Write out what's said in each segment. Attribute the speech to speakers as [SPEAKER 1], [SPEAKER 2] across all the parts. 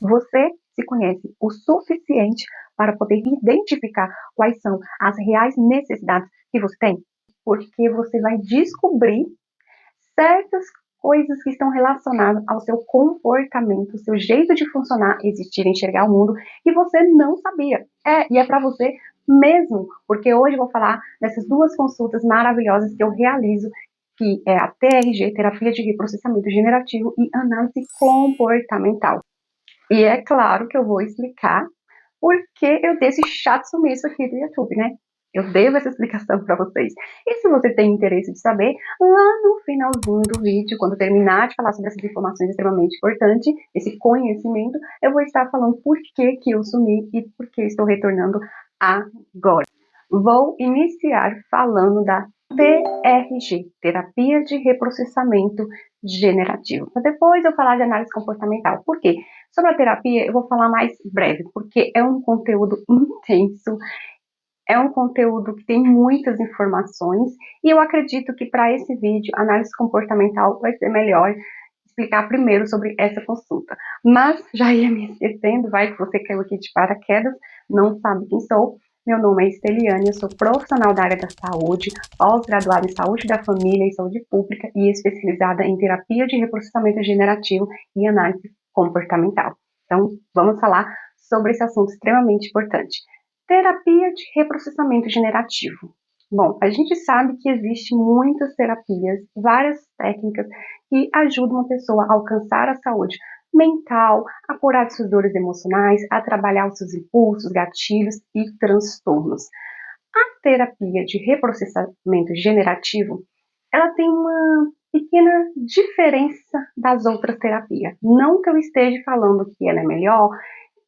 [SPEAKER 1] Você se conhece o suficiente para poder identificar quais são as reais necessidades que você tem? Porque você vai descobrir certas coisas que estão relacionadas ao seu comportamento, ao seu jeito de funcionar, existir, enxergar o mundo, e você não sabia. E é para você mesmo, porque hoje eu vou falar dessas duas consultas maravilhosas que eu realizo, que é a TRG, Terapia de Reprocessamento Generativo, e Análise Comportamental. E é claro que eu vou explicar por que eu dei esse chato sumiço aqui do YouTube, né? Eu devo essa explicação para vocês. E se você tem interesse de saber, lá no finalzinho do vídeo, quando eu terminar de falar sobre essas informações extremamente importantes, esse conhecimento, eu vou estar falando por que eu sumi e por que estou retornando agora. Vou iniciar falando da TRG, Terapia de Reprocessamento Generativo. Depois eu falar de análise comportamental. Por quê? Sobre a terapia eu vou falar mais breve, porque é um conteúdo intenso, é um conteúdo que tem muitas informações, e eu acredito que para esse vídeo, análise comportamental vai ser melhor explicar primeiro sobre essa consulta. Mas já ia me esquecendo, vai que você caiu aqui de paraquedas, não sabe quem sou. Meu nome é Esteliane, eu sou profissional da área da saúde, pós-graduada em saúde da família e saúde pública e especializada em terapia de reprocessamento generativo e análise comportamental. Então, vamos falar sobre esse assunto extremamente importante. Terapia de reprocessamento generativo. Bom, a gente sabe que existem muitas terapias, várias técnicas que ajudam uma pessoa a alcançar a saúde mental, a curar suas dores emocionais, a trabalhar os seus impulsos, gatilhos e transtornos. A terapia de reprocessamento generativo, ela tem uma pequena diferença das outras terapias. Não que eu esteja falando que ela é melhor,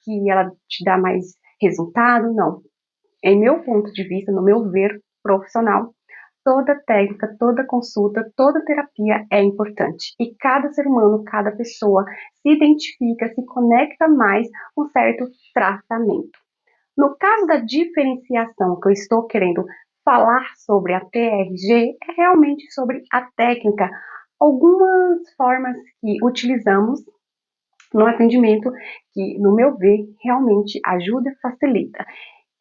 [SPEAKER 1] que ela te dá mais resultado, não. Em meu ponto de vista, no meu ver profissional, toda técnica, toda consulta, toda terapia é importante. E cada ser humano, cada pessoa se identifica, se conecta mais com certo tratamento. No caso da diferenciação que eu estou querendo falar sobre a TRG, é realmente sobre a técnica, algumas formas que utilizamos no atendimento que, no meu ver, realmente ajuda e facilita.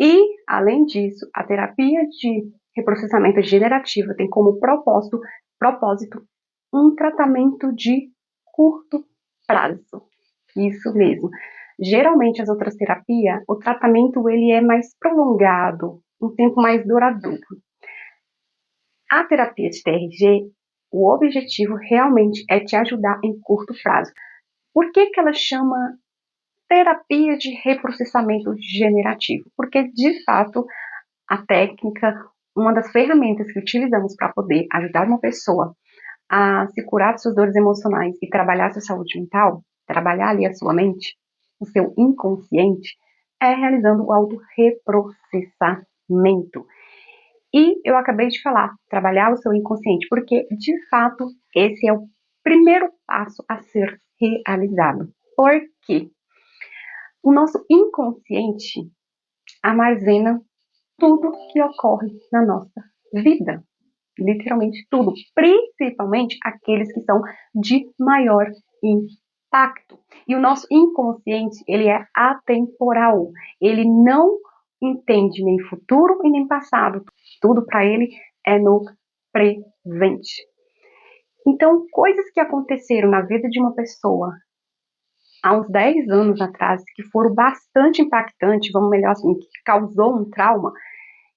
[SPEAKER 1] E, além disso, a terapia de reprocessamento generativo tem como propósito um tratamento de curto prazo. Isso mesmo. Geralmente, as outras terapias, o tratamento ele é mais prolongado, um tempo mais duradouro. A terapia de TRG, o objetivo realmente é te ajudar em curto prazo. Por que ela chama terapia de reprocessamento generativo? Porque, de fato, a técnica, uma das ferramentas que utilizamos para poder ajudar uma pessoa a se curar de suas dores emocionais e trabalhar sua saúde mental, trabalhar ali a sua mente, o seu inconsciente, é realizando o autorreprocessamento. E eu acabei de falar, trabalhar o seu inconsciente, porque, de fato, esse é o primeiro passo a ser realizado. Por quê? O nosso inconsciente armazena tudo que ocorre na nossa vida. Literalmente tudo. Principalmente aqueles que são de maior impacto. E o nosso inconsciente, ele é atemporal. Ele não entende nem futuro e nem passado. Tudo para ele é no presente. Então, coisas que aconteceram na vida de uma pessoa há uns 10 anos atrás, que foram bastante impactantes, vamos melhor assim, que causou um trauma,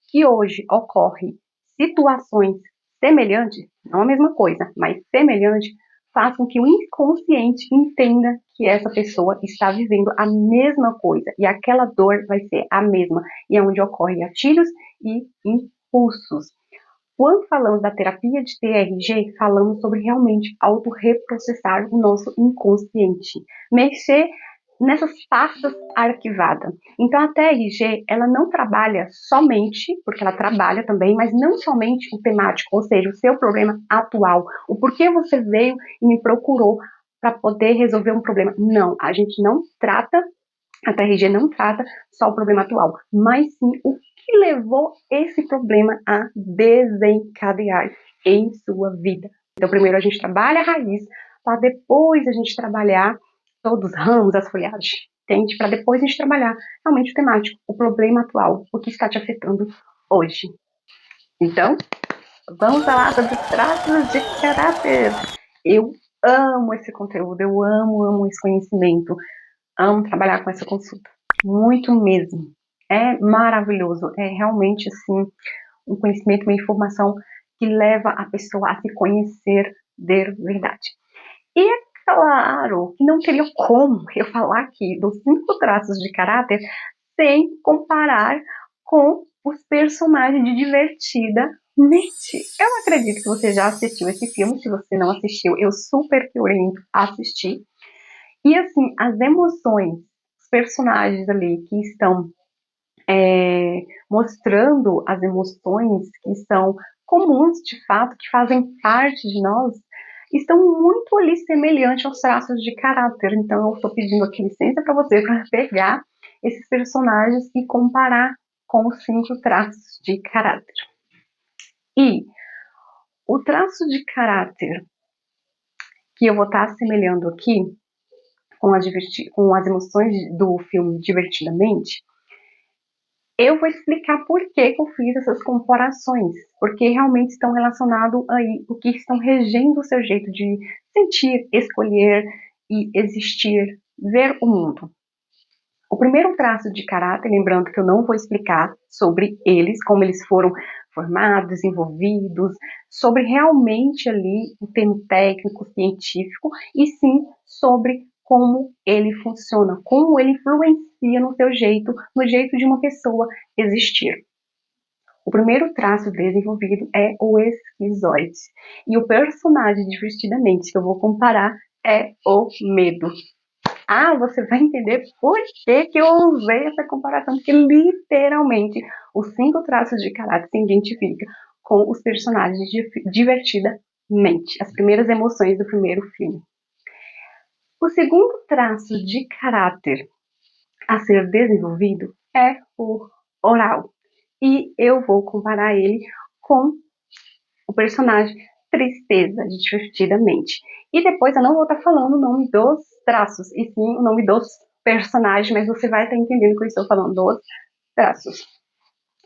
[SPEAKER 1] que hoje ocorre situações semelhantes, não a mesma coisa, mas semelhante, faz com que o inconsciente entenda que essa pessoa está vivendo a mesma coisa e aquela dor vai ser a mesma, e é onde ocorrem gatilhos e impulsos. Quando falamos da terapia de TRG, falamos sobre realmente autorreprocessar o nosso inconsciente, mexer nessas pastas arquivadas. Então a TRG, ela não trabalha somente, porque ela trabalha também, mas não somente o temático, ou seja, o seu problema atual, o porquê você veio e me procurou para poder resolver um problema. Não, a gente não trata, a TRG não trata só o problema atual, mas sim o que levou esse problema a desencadear em sua vida. Então primeiro a gente trabalha a raiz, para depois a gente trabalhar todos os ramos, as folhagens, entende? Para depois a gente trabalhar realmente o temático, o problema atual, o que está te afetando hoje. Então, vamos falar sobre traços de caráter. Eu amo esse conteúdo, eu amo esse conhecimento, amo trabalhar com essa consulta, muito mesmo. É maravilhoso, é realmente assim um conhecimento, uma informação que leva a pessoa a se conhecer de verdade. E é claro que não teria como eu falar aqui dos 5 traços de caráter sem comparar com os personagens de Divertidamente. Eu acredito que você já assistiu esse filme. Se você não assistiu, eu super te oriento a assistir. E assim, as emoções, os personagens ali que estão mostrando as emoções que são comuns de fato, que fazem parte de nós, estão muito ali semelhantes aos traços de caráter. Então eu estou pedindo aqui licença para você para pegar esses personagens e comparar com os 5 traços de caráter. E o traço de caráter que eu vou estar assemelhando aqui com as emoções do filme Divertidamente, eu vou explicar por que eu fiz essas comparações, porque realmente estão relacionados aí, o que estão regendo o seu jeito de sentir, escolher e existir, ver o mundo. O primeiro traço de caráter, lembrando que eu não vou explicar sobre eles, como eles foram formados, desenvolvidos, sobre realmente ali o termo técnico, científico, e sim sobre como ele funciona, como ele influencia no seu jeito, no jeito de uma pessoa existir. O primeiro traço desenvolvido é o esquizoide. E o personagem Divertidamente que eu vou comparar é o medo. Ah, você vai entender por que eu usei essa comparação, porque literalmente os 5 traços de caráter se identificam com os personagens Divertidamente, as primeiras emoções do primeiro filme. O segundo traço de caráter a ser desenvolvido é o oral, e eu vou comparar ele com o personagem Tristeza, Divertidamente. E depois eu não vou estar falando o nome dos traços, e sim o nome dos personagens, mas você vai estar entendendo que eu estou falando dos traços.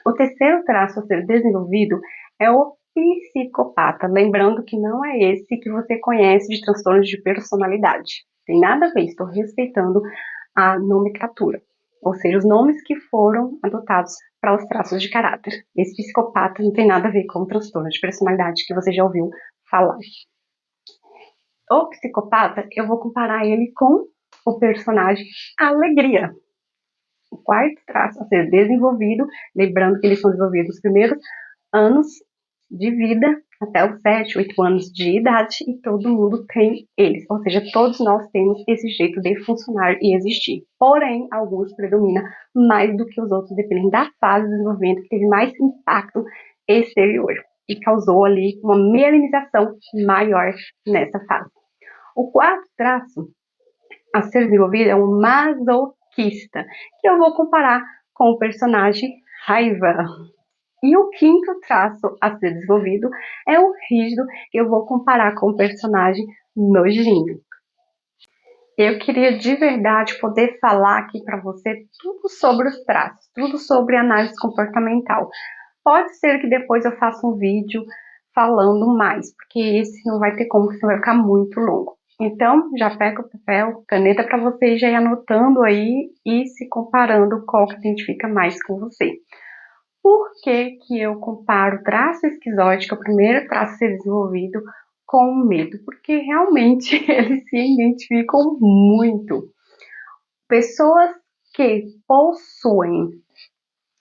[SPEAKER 1] O terceiro traço a ser desenvolvido é o psicopata, lembrando que não é esse que você conhece de transtornos de personalidade. Tem nada a ver, estou respeitando a nomenclatura, ou seja, os nomes que foram adotados para os traços de caráter. Esse psicopata não tem nada a ver com o transtorno de personalidade que você já ouviu falar. O psicopata, eu vou comparar ele com o personagem Alegria. O quarto traço a ser desenvolvido, lembrando que eles são desenvolvidos nos primeiros anos de vida, até os 7, 8 anos de idade, e todo mundo tem eles, ou seja, todos nós temos esse jeito de funcionar e existir. Porém, alguns predominam mais do que os outros, dependendo da fase do desenvolvimento, que teve mais impacto exterior e causou ali uma minimização maior nessa fase. O quarto traço a ser desenvolvido é um masoquista, que eu vou comparar com o personagem Raiva. E o quinto traço a ser desenvolvido é o rígido, que eu vou comparar com o personagem Nojinho. Eu queria de verdade poder falar aqui para você tudo sobre os traços, tudo sobre análise comportamental. Pode ser que depois eu faça um vídeo falando mais, porque esse não vai ter como, senão vai ficar muito longo. Então, já pega o papel, caneta para você já ir anotando aí e se comparando qual que identifica mais com você. Por que que eu comparo o traço esquizoide, que é o primeiro traço a ser desenvolvido, com o medo? Porque realmente eles se identificam muito. Pessoas que possuem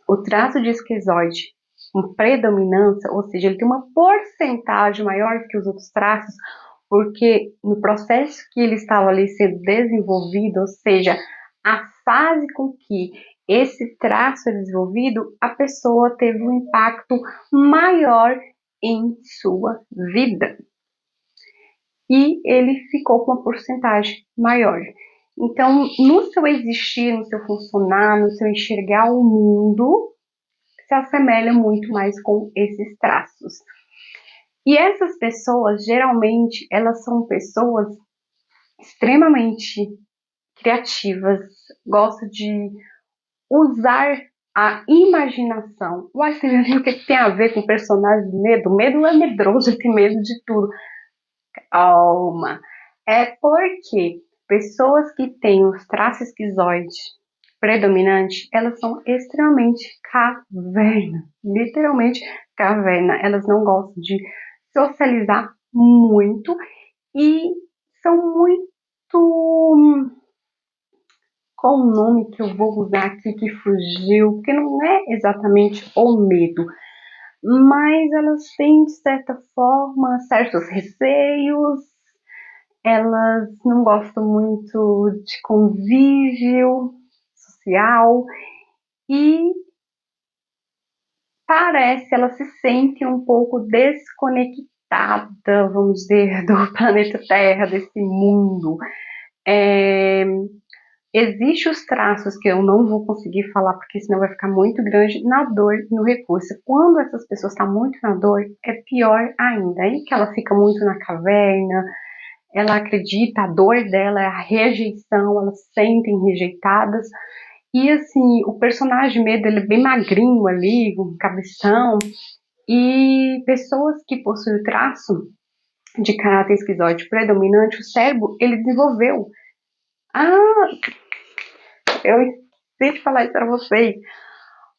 [SPEAKER 1] o traço de esquizoide com predominância, ou seja, ele tem uma porcentagem maior que os outros traços, porque no processo que ele estava ali sendo desenvolvido, ou seja, a fase com que esse traço é desenvolvido, a pessoa teve um impacto maior em sua vida. E ele ficou com uma porcentagem maior. Então, no seu existir, no seu funcionar, no seu enxergar o mundo, se assemelha muito mais com esses traços. E essas pessoas, geralmente, elas são pessoas extremamente criativas, gostam de usar a imaginação. Uai, você já viu o que tem a ver com personagem de medo? Medo é medroso, tem medo de tudo. Calma. É porque pessoas que têm os traços esquizoides predominantes, elas são extremamente caverna. Literalmente caverna. Elas não gostam de socializar muito e são muito. Qual o nome que eu vou usar aqui que fugiu? Porque não é exatamente o medo, mas elas têm, de certa forma, certos receios, elas não gostam muito de convívio social e parece, elas se sentem um pouco desconectada, vamos dizer, do planeta Terra, desse mundo. É, Existem os traços que eu não vou conseguir falar porque senão vai ficar muito grande na dor e no recurso. Quando essas pessoas estão muito na dor, é pior ainda. Aí que ela fica muito na caverna, ela acredita, a dor dela é a rejeição, elas se sentem rejeitadas. E assim, o personagem medo, ele é bem magrinho ali, com cabeção. E pessoas que possuem o traço de caráter esquizoide predominante, o cérebro, ele desenvolveu. Ah, eu esqueci de falar isso para vocês.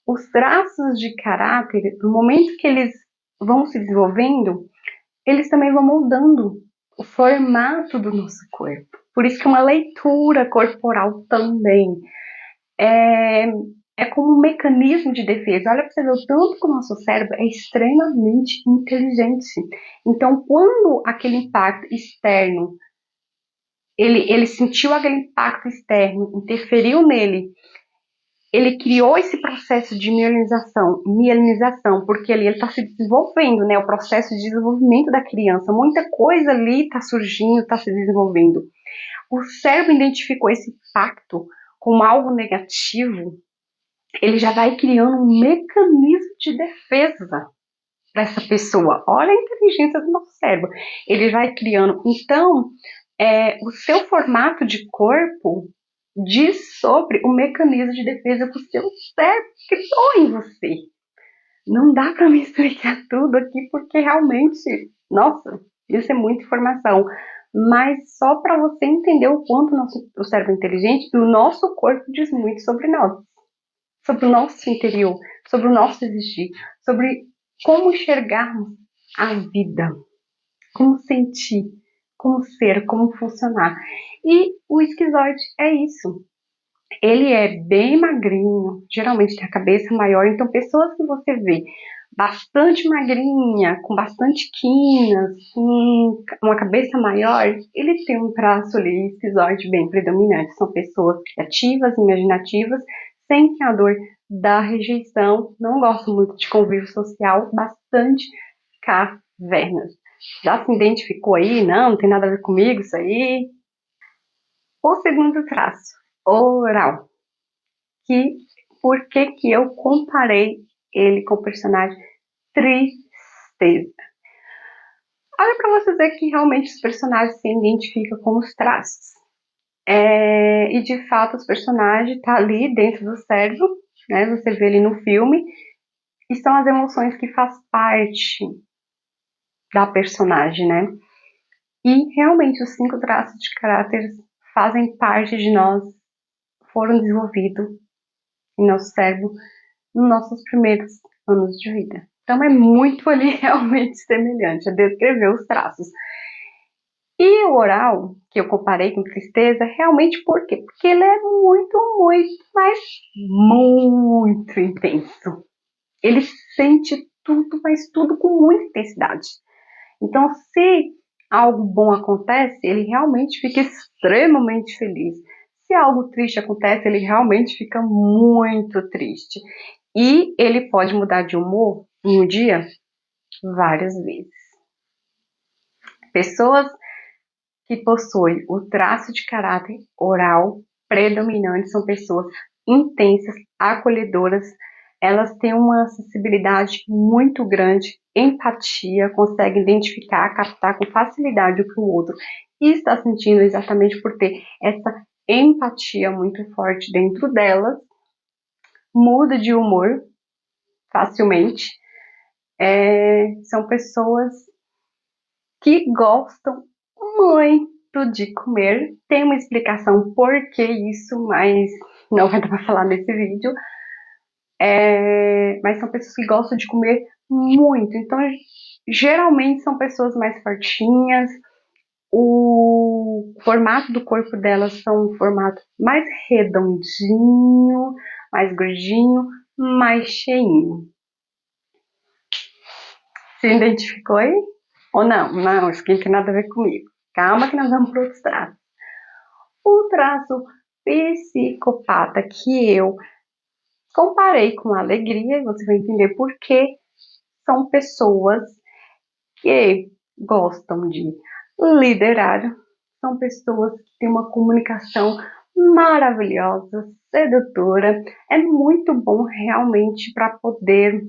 [SPEAKER 1] Os traços de caráter, no momento que eles vão se desenvolvendo, eles também vão moldando o formato do nosso corpo. Por isso que uma leitura corporal também é, é como um mecanismo de defesa. Olha para você ver o tanto que o nosso cérebro é extremamente inteligente. Então, quando aquele impacto externo, ele sentiu aquele impacto externo, interferiu nele, ele criou esse processo de mielinização, porque ali ele está se desenvolvendo, né? O processo de desenvolvimento da criança, muita coisa ali está surgindo, está se desenvolvendo. O cérebro identificou esse impacto como algo negativo, ele já vai criando um mecanismo de defesa para essa pessoa. Olha a inteligência do nosso cérebro. Ele vai criando. Então, o seu formato de corpo diz sobre o mecanismo de defesa que o seu cérebro criou em você. Não dá para me explicar tudo aqui porque realmente, nossa, isso é muita informação. Mas só para você entender o quanto o cérebro é inteligente, e o nosso corpo diz muito sobre nós, sobre o nosso interior, sobre o nosso existir, sobre como enxergarmos a vida, como sentir, como ser, como funcionar. E o esquizoide é isso. Ele é bem magrinho, geralmente tem a cabeça maior, então pessoas que você vê bastante magrinha, com bastante quinas, com uma cabeça maior, ele tem um traço ali esquizoide bem predominante. São pessoas criativas, imaginativas, sentem a dor da rejeição, não gostam muito de convívio social, bastante cavernas. Já se identificou aí? Não tem nada a ver comigo isso aí. O segundo traço, oral. Por que eu comparei ele com o personagem Tristeza? Olha para você ver que realmente os personagens se identificam com os traços. E de fato os personagens estão ali dentro do cérebro, né? Você vê ali no filme, e são as emoções que faz parte da personagem, né? E realmente os 5 traços de caráter fazem parte de nós, foram desenvolvidos em nosso cérebro nos nossos primeiros anos de vida. Então é muito ali realmente semelhante a descrever os traços. E o oral, que eu comparei com tristeza, realmente por quê? Porque ele é muito, muito, mas muito intenso. Ele sente tudo, mas tudo com muita intensidade. Então, se algo bom acontece, ele realmente fica extremamente feliz. Se algo triste acontece, ele realmente fica muito triste. E ele pode mudar de humor em um dia várias vezes. Pessoas que possuem o traço de caráter oral predominante são pessoas intensas, acolhedoras, elas têm uma sensibilidade muito grande, empatia, conseguem identificar, captar com facilidade o que o outro está sentindo exatamente por ter essa empatia muito forte dentro delas, muda de humor facilmente, são pessoas que gostam muito de comer. Tem uma explicação por que isso, mas não vai dar para falar nesse vídeo. Mas são pessoas que gostam de comer muito, então geralmente são pessoas mais fortinhas. O formato do corpo delas são um formato mais redondinho, mais gordinho, mais cheinho. Se identificou aí? Ou não? Não, isso aqui não tem nada a ver comigo. Calma que nós vamos para outros traços. O traço psicopata que eu comparei com a alegria, e você vai entender por que, são pessoas que gostam de liderar, são pessoas que têm uma comunicação maravilhosa, sedutora. É muito bom realmente para poder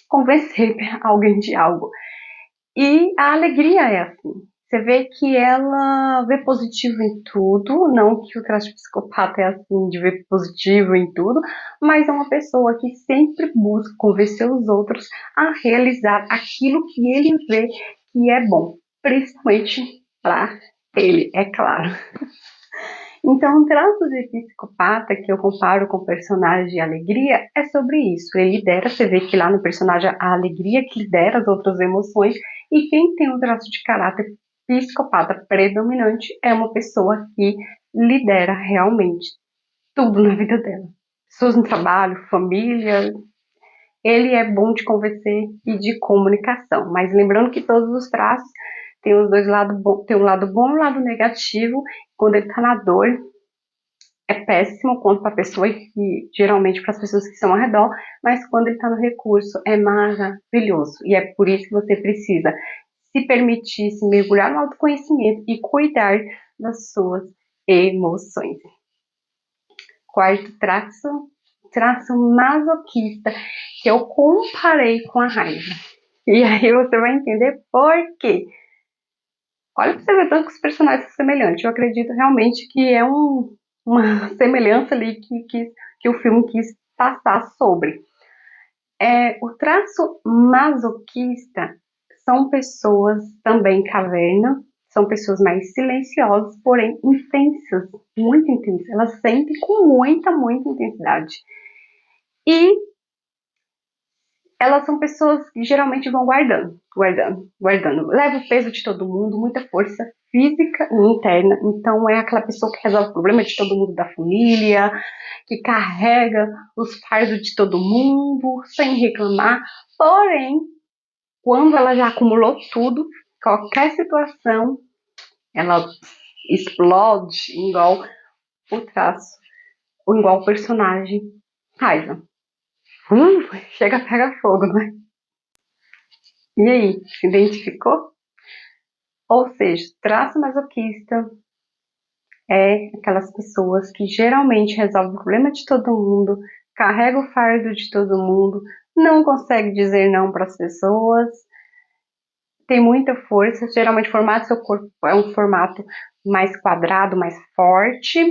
[SPEAKER 1] convencer alguém de algo. E a alegria é assim. Você vê que ela vê positivo em tudo, não que o traço psicopata é assim, de ver positivo em tudo, mas é uma pessoa que sempre busca convencer os outros a realizar aquilo que ele vê que é bom, principalmente para ele, é claro. Então, o traço de psicopata que eu comparo com o personagem de alegria é sobre isso. Ele lidera, você vê que lá no personagem a alegria que lidera as outras emoções, e quem tem um traço de caráter psicopata predominante é uma pessoa que lidera realmente tudo na vida dela. Pessoas no trabalho, família. Ele é bom de convencer e de comunicação, mas lembrando que todos os traços têm os dois lados bons, tem um lado bom e um lado negativo. Quando ele está na dor, é péssimo quanto para a pessoa e geralmente para as pessoas que estão ao redor, mas quando ele está no recurso é maravilhoso. E é por isso que você precisa se permitir se mergulhar no autoconhecimento e cuidar das suas emoções. Quarto traço, traço masoquista, que eu comparei com a raiva. E aí você vai entender por quê. Olha pra você ver tanto que os personagens são semelhantes. Eu acredito realmente que é uma semelhança ali que o filme quis passar sobre. O traço masoquista são pessoas também caverna, são pessoas mais silenciosas, porém intensas, muito intensas. Elas sentem com muita intensidade. E elas são pessoas que geralmente vão guardando. Leva o peso de todo mundo, muita força física e interna. Então é aquela pessoa que resolve o problema de todo mundo da família, que carrega os fardos de todo mundo sem reclamar. Porém, quando ela já acumulou tudo, qualquer situação, ela explode igual o traço, ou igual o personagem raiva. Chega a pegar fogo, não é? E aí, se identificou? Ou seja, traço masoquista é aquelas pessoas que geralmente resolvem o problema de todo mundo, carrega o fardo de todo mundo, não consegue dizer não para as pessoas, tem muita força. Geralmente o formato do seu corpo é um formato mais quadrado, mais forte.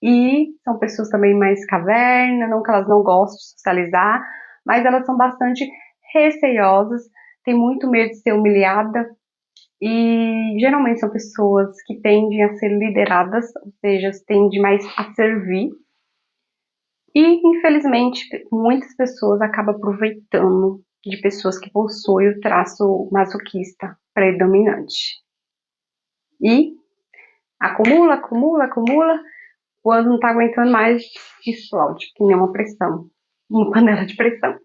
[SPEAKER 1] E são pessoas também mais caverna, não que elas não gostem de socializar, mas elas são bastante receiosas, têm muito medo de ser humilhada. E geralmente são pessoas que tendem a ser lideradas, ou seja, tendem mais a servir. E, infelizmente, muitas pessoas acabam aproveitando de pessoas que possuem o traço masoquista predominante. E acumula, quando não está aguentando mais, explode, que nem uma pressão, uma panela de pressão.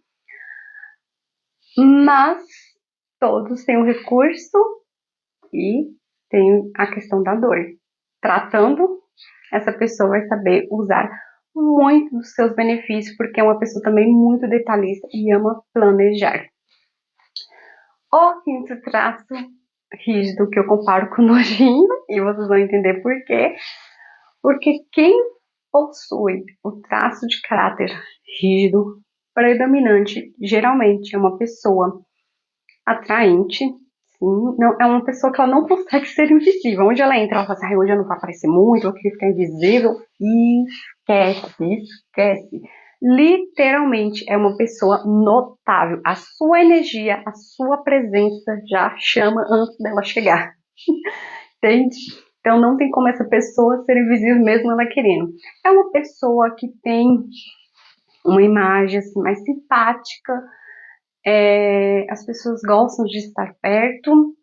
[SPEAKER 1] Mas todos têm um recurso e tem a questão da dor. Tratando, essa pessoa vai saber usar muito dos seus benefícios, porque é uma pessoa também muito detalhista e ama planejar. O quinto traço rígido que eu comparo com nojinho, e vocês vão entender por quê. Porque quem possui o traço de caráter rígido predominante geralmente é uma pessoa atraente, Sim, não, é uma pessoa que ela não consegue ser invisível. Onde ela entra, ela fala assim, hoje eu não vou aparecer muito, eu queria ficar invisível. Esquece. Literalmente é uma pessoa notável. A sua energia, a sua presença já chama antes dela chegar. Entende? Então não tem como essa pessoa ser invisível mesmo ela querendo. É uma pessoa que tem uma imagem assim, mais simpática, as pessoas gostam de estar perto,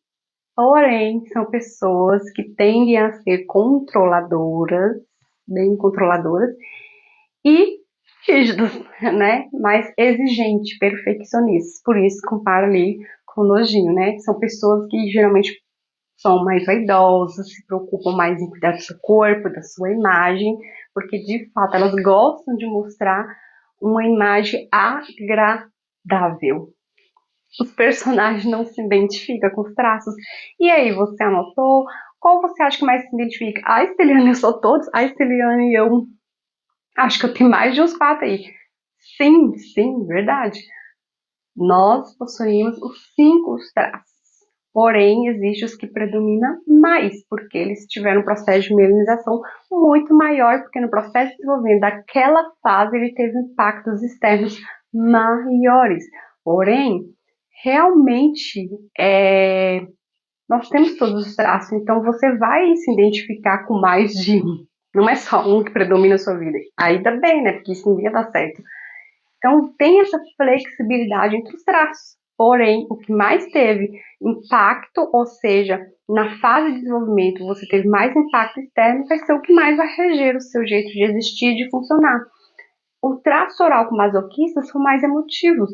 [SPEAKER 1] porém são pessoas que tendem a ser controladoras, bem controladoras, e rígidos, né? Mais exigentes, perfeccionistas. Por isso compara ali com o nojinho, né? São pessoas que geralmente são mais vaidosas, se preocupam mais em cuidar do seu corpo, da sua imagem, porque de fato elas gostam de mostrar uma imagem agradável. Os personagens não se identificam com os traços. E aí, você anotou? Qual você acha que mais se identifica? A Esteliane eu sou todos, a Esteliane eu acho que eu tenho mais de uns 4 aí. Sim, verdade. Nós possuímos os 5 traços. Porém, existem os que predominam mais, porque eles tiveram um processo de milenização muito maior, porque no processo de desenvolvimento daquela fase ele teve impactos externos maiores. Porém, realmente, nós temos todos os traços, então você vai se identificar com mais de um. Não é só um que predomina a sua vida. Ainda bem, né? Porque isso não ia dar certo. Então, tem essa flexibilidade entre os traços. Porém, o que mais teve impacto, ou seja, na fase de desenvolvimento você teve mais impacto externo, vai ser o que mais vai reger o seu jeito de existir e de funcionar. O traço oral com masoquista são mais emotivos,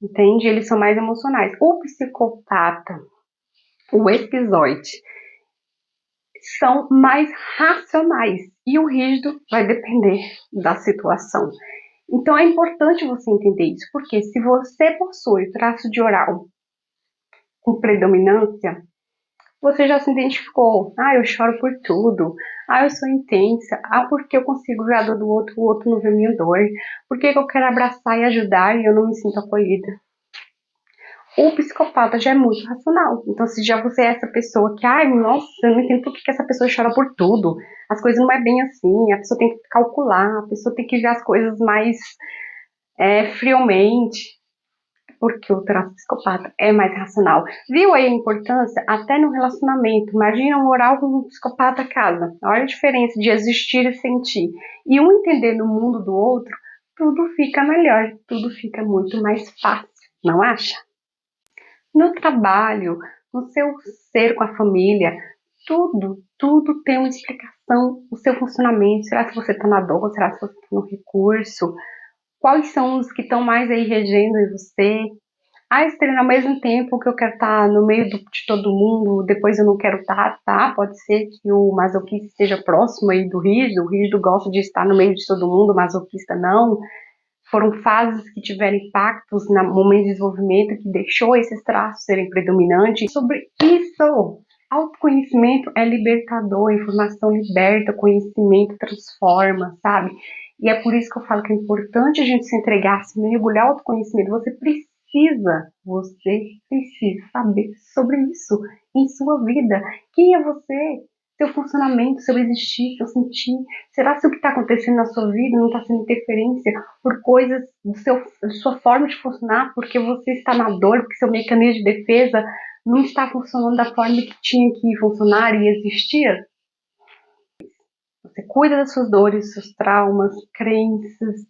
[SPEAKER 1] entende? Eles são mais emocionais. O psicopata, o esquizoide, são mais racionais. E o rígido vai depender da situação. Então é importante você entender isso, porque se você possui traço de oral com predominância, você já se identificou. Ah, eu choro por tudo. Ah, eu sou intensa. Ah, porque eu consigo ver a dor do outro, o outro não vê minha dor. Por que eu quero abraçar e ajudar e eu não me sinto acolhida? O psicopata já é muito racional. Então, se já você é essa pessoa que, ai, nossa, eu não entendo por que essa pessoa chora por tudo. As coisas não é bem assim. A pessoa tem que calcular, a pessoa tem que ver as coisas mais friamente, porque o traço psicopata é mais racional. Viu aí a importância? Até no relacionamento. Imagina um oral com um psicopata casa. Olha a diferença de existir e sentir. E um entender no mundo do outro, tudo fica melhor, tudo fica muito mais fácil, não acha? No trabalho, no seu ser com a família, tudo tem uma explicação, o seu funcionamento. Será que você está na dor? Será que você está no recurso? Quais são os que estão mais aí regendo em você? Ah, Estrela, ao mesmo tempo que eu quero estar no meio de todo mundo, depois eu não quero estar, tá? Pode ser que o masoquista esteja próximo aí do rígido, o rígido gosta de estar no meio de todo mundo, o masoquista não. Foram fases que tiveram impactos no momento de desenvolvimento que deixou esses traços serem predominantes. Sobre isso, autoconhecimento é libertador, informação liberta, conhecimento transforma, sabe? E é por isso que eu falo que é importante a gente se entregar, se mergulhar no autoconhecimento. Você precisa saber sobre isso em sua vida. Quem é você? Seu funcionamento, seu existir, seu sentir. Será que o que está acontecendo na sua vida não está sendo interferência por coisas da sua forma de funcionar, porque você está na dor, porque seu mecanismo de defesa não está funcionando da forma que tinha que funcionar e existir? Você cuida das suas dores, seus traumas, crenças,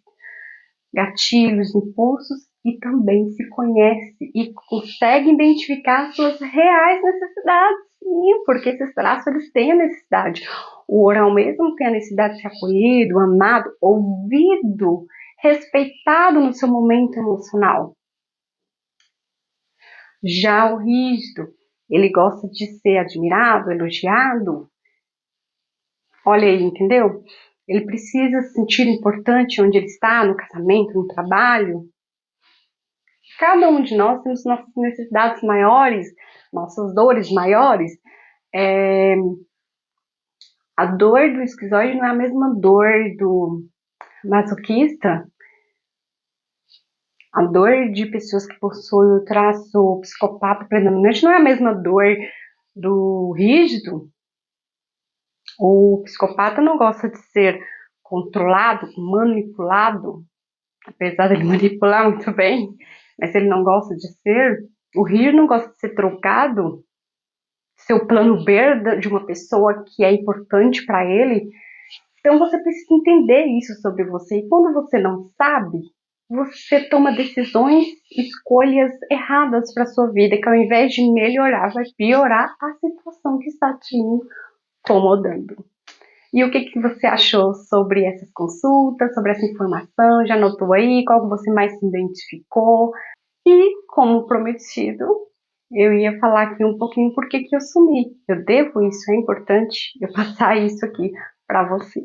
[SPEAKER 1] gatilhos, impulsos e também se conhece e consegue identificar suas reais necessidades. Sim, porque esses traços eles têm a necessidade. O oral mesmo tem a necessidade de ser acolhido, amado, ouvido, respeitado no seu momento emocional. Já o rígido, ele gosta de ser admirado, elogiado. Olha aí, entendeu? Ele precisa se sentir importante onde ele está, no casamento, no trabalho. Cada um de nós temos nossas necessidades maiores, nossas dores maiores. A dor do esquizoide não é a mesma dor do masoquista. A dor de pessoas que possuem o traço psicopata predominante não é a mesma dor do rígido. O psicopata não gosta de ser controlado, manipulado, apesar de ele manipular muito bem, mas ele não gosta de ser. O rígido não gosta de ser trocado, ser o plano B de uma pessoa que é importante para ele. Então você precisa entender isso sobre você. E quando você não sabe, você toma decisões, escolhas erradas para sua vida, que ao invés de melhorar, vai piorar a situação que está te incomodando. E o que você achou sobre essas consultas, sobre essa informação? Já anotou aí qual você mais se identificou? E, como prometido, eu ia falar aqui um pouquinho por que eu sumi. Eu devo isso, é importante eu passar isso aqui para você.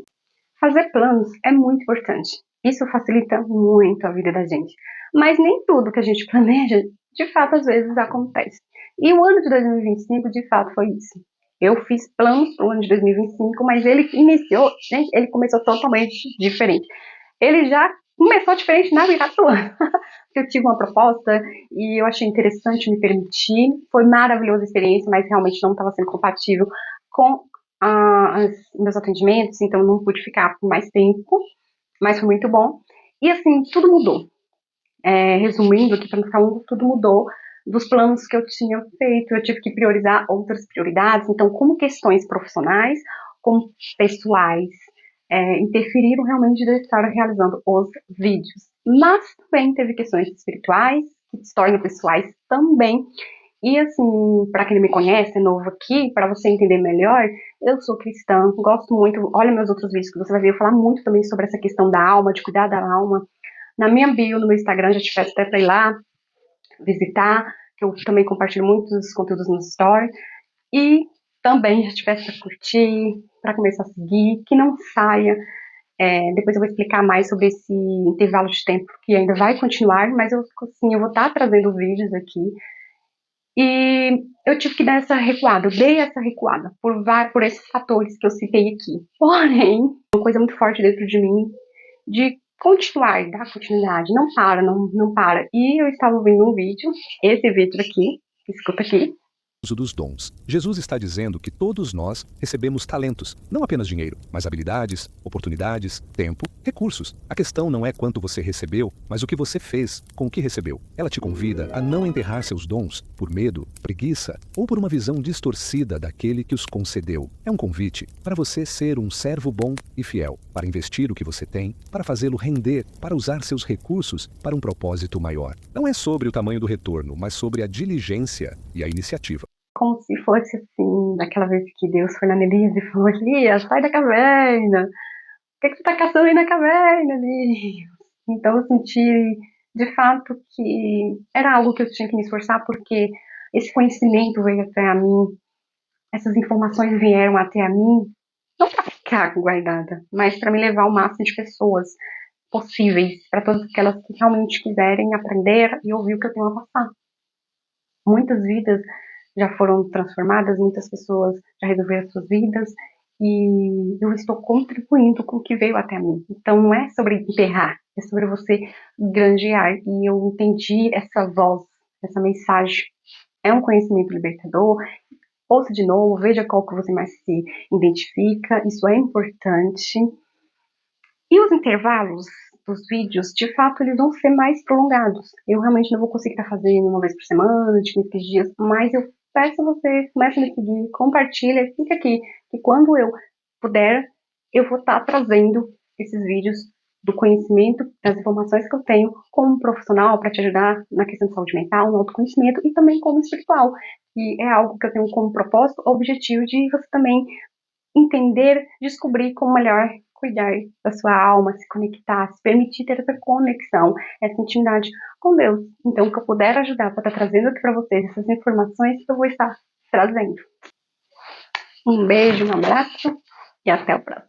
[SPEAKER 1] Fazer planos é muito importante. Isso facilita muito a vida da gente. Mas nem tudo que a gente planeja, de fato, às vezes acontece. E o ano de 2025, de fato, foi isso. Eu fiz planos para o ano de 2025, mas ele começou totalmente diferente. Ele já começou diferente na virada do ano. Eu tive uma proposta e eu achei interessante me permitir. Foi maravilhosa a experiência, mas realmente não estava sendo compatível com meus atendimentos, então não pude ficar por mais tempo, mas foi muito bom. E assim, tudo mudou. Resumindo aqui, para não ficar longo, tudo mudou dos planos que eu tinha feito. Eu tive que priorizar outras prioridades. Então, como questões profissionais, como pessoais, interferiram realmente de eu estar realizando os vídeos. Mas também teve questões espirituais, que se tornam pessoais também. E assim, para quem não me conhece, é novo aqui, para você entender melhor, eu sou cristã, gosto muito, olha meus outros vídeos que você vai ver eu falar muito também sobre essa questão da alma, de cuidar da alma. Na minha bio, no meu Instagram, já tivesse até para ir lá visitar, que eu também compartilho muitos conteúdos no Story. E também já tivesse para curtir, para começar a seguir, que não saia. Depois eu vou explicar mais sobre esse intervalo de tempo que ainda vai continuar, mas eu vou estar trazendo vídeos aqui. E eu tive que dar essa recuada, eu dei essa recuada por esses fatores que eu citei aqui. Porém, uma coisa muito forte dentro de mim, de continuar, dar continuidade, não para, não para. E eu estava ouvindo um vídeo, esse vídeo aqui, escuta aqui.
[SPEAKER 2] Uso dos dons. Jesus está dizendo que todos nós recebemos talentos, não apenas dinheiro, mas habilidades, oportunidades, tempo, recursos. A questão não é quanto você recebeu, mas o que você fez com o que recebeu. Ela te convida a não enterrar seus dons por medo, preguiça ou por uma visão distorcida daquele que os concedeu. É um convite para você ser um servo bom e fiel, para investir o que você tem, para fazê-lo render, para usar seus recursos para um propósito maior. Não é sobre o tamanho do retorno, mas sobre a diligência e a iniciativa.
[SPEAKER 1] Como se fosse assim, daquela vez que Deus foi na Elias e falou: Elias, sai da caverna. O que você está caçando aí na caverna, Elias? Então eu senti, de fato, que era algo que eu tinha que me esforçar, porque esse conhecimento veio até a mim, essas informações vieram até a mim, não para ficar guardada, mas para me levar ao máximo de pessoas possíveis, para todas aquelas que realmente quiserem aprender e ouvir o que eu tenho a passar. Muitas vidas já foram transformadas, muitas pessoas já resolveram suas vidas e eu estou contribuindo com o que veio até mim. Então não é sobre enterrar, é sobre você granjear. E eu entendi essa voz, essa mensagem. É um conhecimento libertador. Ouça de novo, veja qual que você mais se identifica, isso é importante. E os intervalos dos vídeos, de fato, eles vão ser mais prolongados. Eu realmente não vou conseguir estar fazendo uma vez por semana, de 15 dias, mas eu peço a você, comece a me seguir, compartilha, fica aqui, que quando eu puder, eu vou estar trazendo esses vídeos do conhecimento, das informações que eu tenho como profissional para te ajudar na questão de saúde mental, no autoconhecimento e também como espiritual. E é algo que eu tenho como propósito, objetivo de você também entender, descobrir como melhor cuidar da sua alma, se conectar, se permitir ter essa conexão, essa intimidade com Deus. Então, o que eu puder ajudar para estar trazendo aqui para vocês essas informações, eu vou estar trazendo. Um beijo, um abraço e até o próximo.